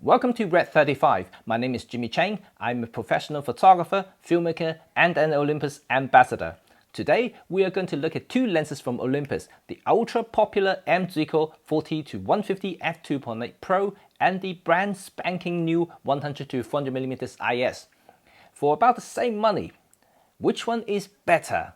Welcome to RED35. My name is Cheng. I'm a professional photographer, filmmaker, and an Olympus ambassador. Today, we are going to look at two lenses from Olympus, the ultra-popular M.Zuiko 40-150 f2.8 Pro and the brand spanking new 100-400mm IS. For about the same money, which one is better?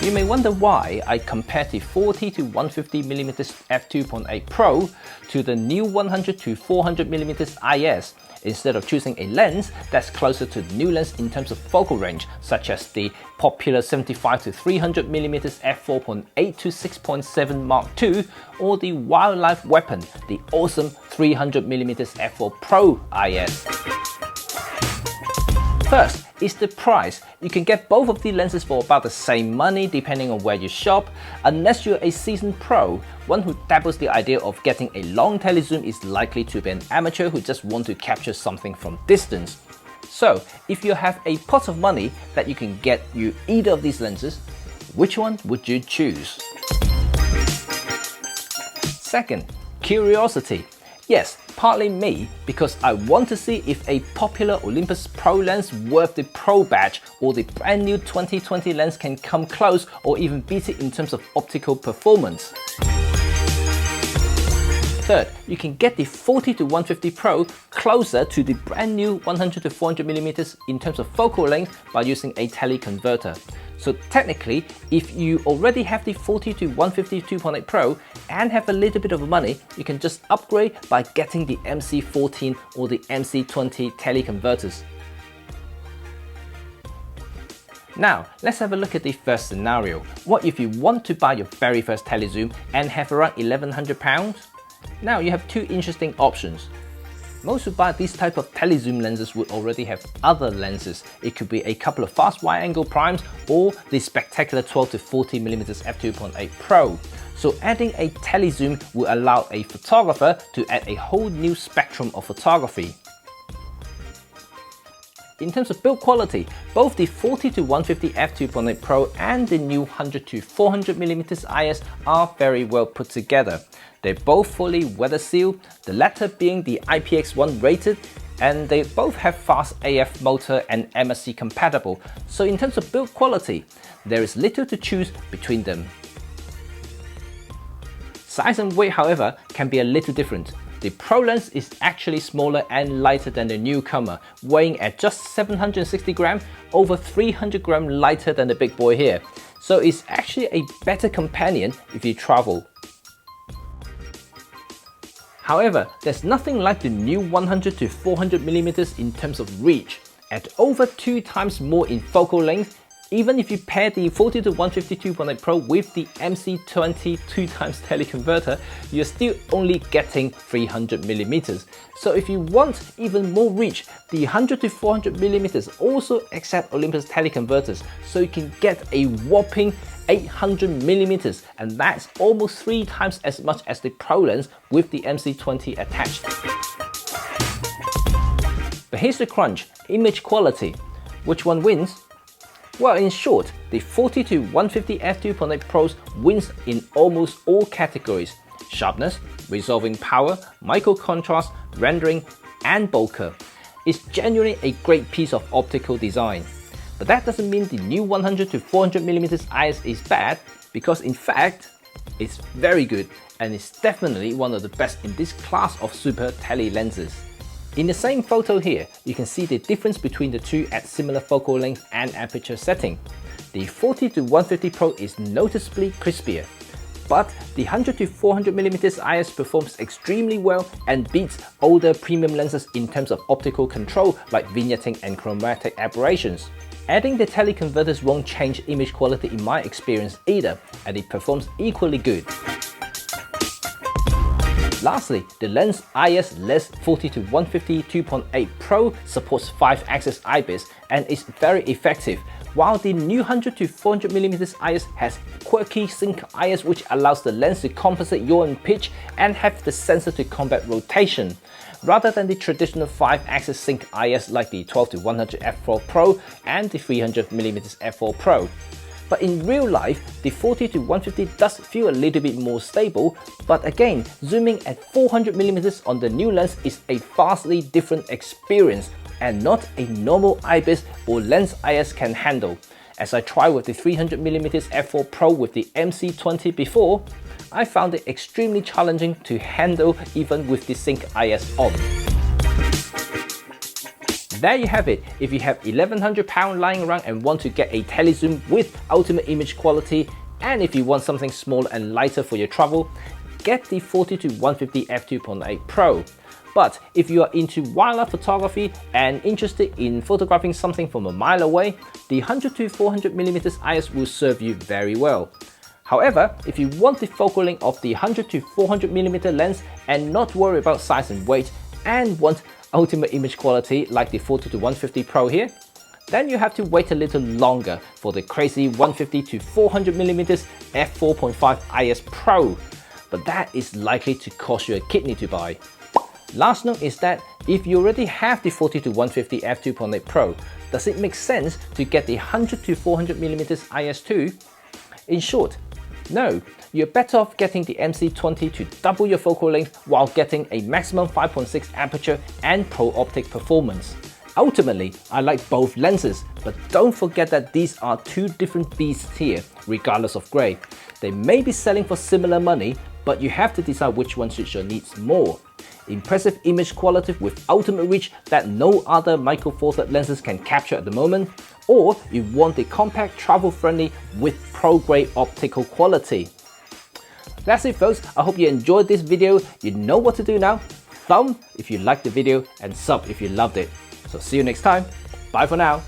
You may wonder why I compared the 40-150mm f2.8 Pro to the new 100-400mm IS instead of choosing a lens that's closer to the new lens in terms of focal range, such as the popular 75-300mm f4.8 to 6.7 Mark II or the wildlife weapon, the awesome 300mm f4 Pro IS. First is the price. You can get both of the lenses for about the same money depending on where you shop, unless you're a seasoned pro. One who dabbles the idea of getting a long tele zoom is likely to be an amateur who just want to capture something from distance. So if you have a pot of money that you can get you either of these lenses, which one would you choose? Second, curiosity. Yes, partly me, because I want to see if a popular Olympus Pro lens worth the Pro badge or the brand new 2020 lens can come close or even beat it in terms of optical performance. Third, you can get the 40-150 Pro closer to the brand new 100-400mm in terms of focal length by using a teleconverter. So technically, if you already have the 40-150 2.8 Pro and have a little bit of money, you can just upgrade by getting the MC14 or the MC20 teleconverters. Now, let's have a look at the first scenario. What if you want to buy your very first tele zoom and have around £1,100? Now you have two interesting options. Most who buy these type of tele zoom lenses would already have other lenses. It could be a couple of fast wide angle primes or the spectacular 12-40mm f2.8 Pro. So adding a tele zoom will allow a photographer to add a whole new spectrum of photography. In terms of build quality, both the 40-150 f2.8 Pro and the new 100-400mm IS are very well put together. They're both fully weather sealed, the latter being the IPX1 rated, and they both have fast AF motor and MSC compatible. So in terms of build quality, there is little to choose between them. Size and weight, however, can be a little different. The Pro lens is actually smaller and lighter than the newcomer, weighing at just 760 grams, over 300 grams lighter than the big boy here. So it's actually a better companion if you travel. However, there's nothing like the new 100-400mm in terms of reach. At over 2 times more in focal length, even if you pair the 40-150 2.8 Pro with the MC20 2x teleconverter, you're still only getting 300mm. So if you want even more reach, the 100-400mm also accept Olympus teleconverters, so you can get a whopping 800mm, and that's almost 3 times as much as the Pro lens with the MC20 attached. But here's the crunch: image quality. Which one wins? Well, in short, the 40-150 f2.8 Pros wins in almost all categories: sharpness, resolving power, micro contrast, rendering, and bokeh. It's genuinely a great piece of optical design. But that doesn't mean the new 100-400mm IS is bad, because in fact, it's very good and it's definitely one of the best in this class of super tele lenses. In the same photo here, you can see the difference between the two at similar focal length and aperture setting. The 40-150 Pro is noticeably crispier, but the 100-400mm IS performs extremely well and beats older premium lenses in terms of optical control like vignetting and chromatic aberrations. Adding the teleconverters won't change image quality in my experience either, and it performs equally good. Lastly, the lens IS 40-150 2.8 Pro supports 5-axis IBIS and is very effective, while the new 100-400mm IS has quirky sync IS, which allows the lens to compensate yaw and pitch and have the sensor to combat rotation, rather than the traditional 5-axis sync IS like the 12-100 f4 Pro and the 300mm f4 Pro. But in real life, the 40-150 does feel a little bit more stable, but again, zooming at 400mm on the new lens is a vastly different experience and not a normal IBIS or lens IS can handle. As I tried with the 300mm f4 Pro with the MC20 before, I found it extremely challenging to handle even with the sync IS on. There you have it. If you have £1,100 lying around and want to get a Tele Zoom with ultimate image quality, and if you want something smaller and lighter for your travel, get the 40-150 f2.8 Pro. But if you are into wildlife photography and interested in photographing something from a mile away, the 100-400mm IS will serve you very well. However, if you want the focal length of the 100-400mm lens and not worry about size and weight, and want ultimate image quality like the 40-150 Pro here, then you have to wait a little longer for the crazy 150-400mm f4.5 IS Pro, but that is likely to cost you a kidney to buy. Last note is that if you already have the 40-150 f2.8 Pro, does it make sense to get the 100-400mm IS too? In short, no, you're better off getting the MC20 to double your focal length while getting a maximum 5.6 aperture and pro optic performance. Ultimately, I like both lenses, but don't forget that these are two different beasts here, regardless of grade. They may be selling for similar money, but you have to decide which one suits your needs more. Impressive image quality with ultimate reach that no other micro four thirds lenses can capture at the moment, or you want the compact, travel-friendly with pro-grade optical quality. That's it folks, I hope you enjoyed this video. You know what to do now. Thumb if you liked the video and sub if you loved it. So see you next time. Bye for now.